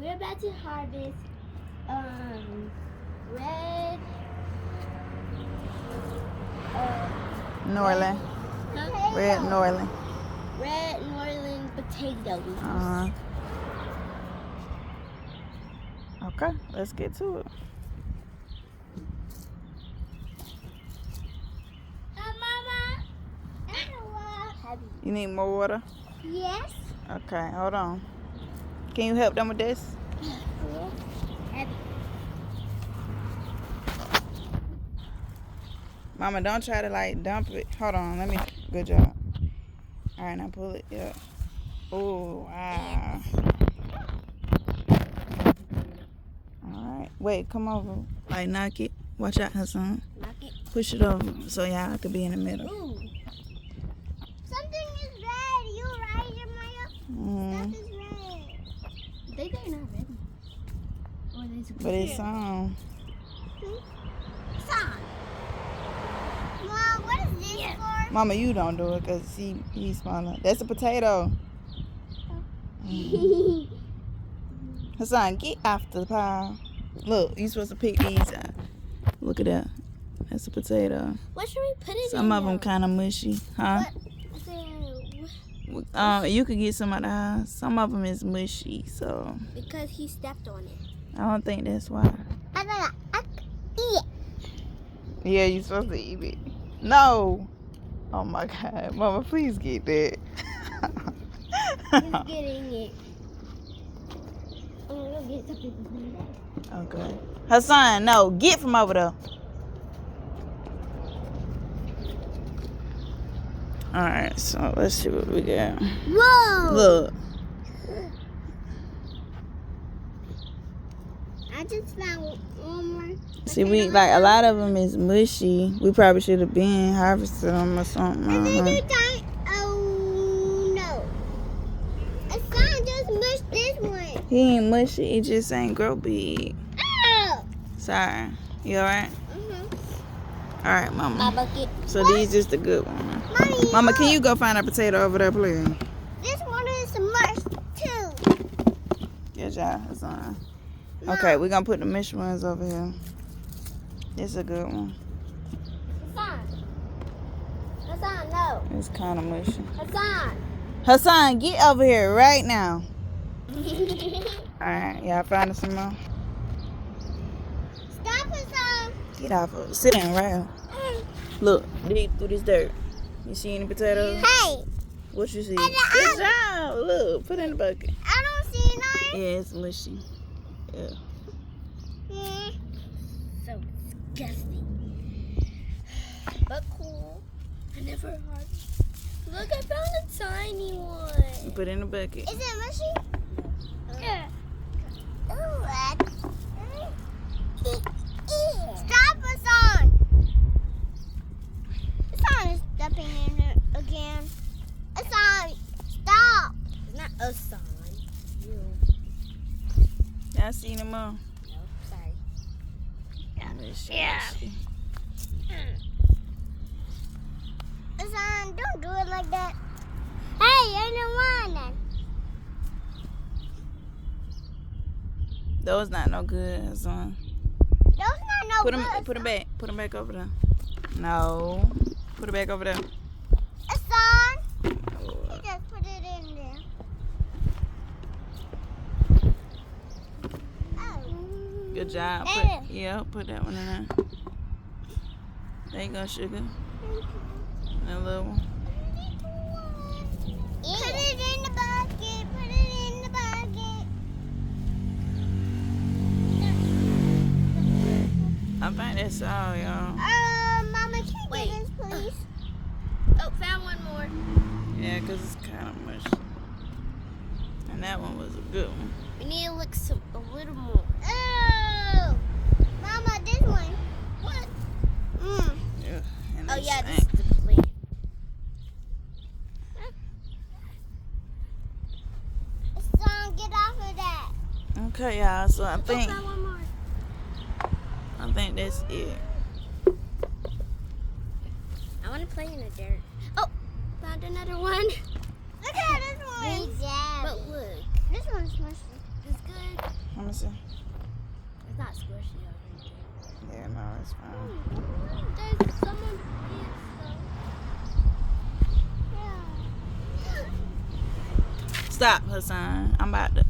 we're about to harvest red Norland. huh? Red Norland. Red Norland potatoes. Okay, let's get to it. Mama. You need more water? Yes. Okay, hold on. Can you help them with this? Heavy. Mama, don't try to like dump it. Hold on, let me. Good job. All right, now pull it. Yeah. Oh, wow. All right. Wait, come over. Like, knock it. Watch out, Hassan. Knock it. Push it over so y'all could be in the middle. Ooh. Something is red. You right, Jeremiah? Mm-hmm. Stuff is red. They are not ready. Oh, there's a But it's on. Son. Mom, what is this for? Mama, you don't do it because he's smaller. That's a potato. Mm. Hassan, get after the pile. Look, you supposed to pick these out. Look at that. That's a potato. What should we put it in? Some of them kind of mushy, huh? You could get some of the house. Some of them is mushy, so. Because he stepped on it. I don't think that's why. I don't eat Yeah, you supposed to eat it. No. Oh my God, Mama, please get that. He's getting it. I'm gonna go get something from that. Okay. Hassan, no, get from over there. All right, so let's see what we got. Whoa! Look. I just found one more. See, we like a lot of them is mushy. We probably should have been harvested them or something. And then you died. Oh no! A son just mushed this one. He ain't mushy. He just ain't grow big. Oh! Sorry. You all right? All right, Mama. My bucket. So these is the good one. Mommy, Mama, can you go find a potato over there, please? This one is mushed too. Good job, Hassan. Okay, we're gonna put the mushed ones over here. This is a good one. Hassan, no. It's kind of mushy. Hassan. Hassan, get over here right now. All right, y'all find some more? Stop, Hassan. Get off of it. Sit down right here. Look, dig through this dirt. You see any potatoes? Hey. What you see? Good job. Look, put it in the bucket. I don't see none. Yeah, it's mushy. Yeah. So disgusting. But cool. I never heard. Look, I found a tiny one. You put it in the bucket. Is it mushy? Yeah. Ooh, stop, Hassan. Hassan is stepping in it again. Hassan, stop. It's not Hassan. You. Y'all seen them all? No, sorry. Yeah. Hassan, don't do it like that. Hey, you're the one. Those not no good, Hassan. Those not no good. Put them back. Put them back over there. No. Put it back over there. Hassan, you just put it in there. Oh. Good job. Put that one in there. There you go, sugar. That little one. Put it in the bucket. Put it in the bucket. I think that's all, y'all. Mama, can you get this, please? Oh, found one more. Yeah, because it's kind of mushy. And that one was a good one. We need to look a little more. Oh, Mama, this one. What? Yeah. And Oh, it's yeah, this stank. is the plant. Son, get off of that. Okay, y'all. So I think Found one more. that's it. I want to play in the dirt. Oh, found another one. Look at this one. But look. This one's mushy. It's good. me see. It's not squishy or anything. Yeah, no, it's fine. There's someone here, so. Yeah. Stop, Hassan. I'm about to.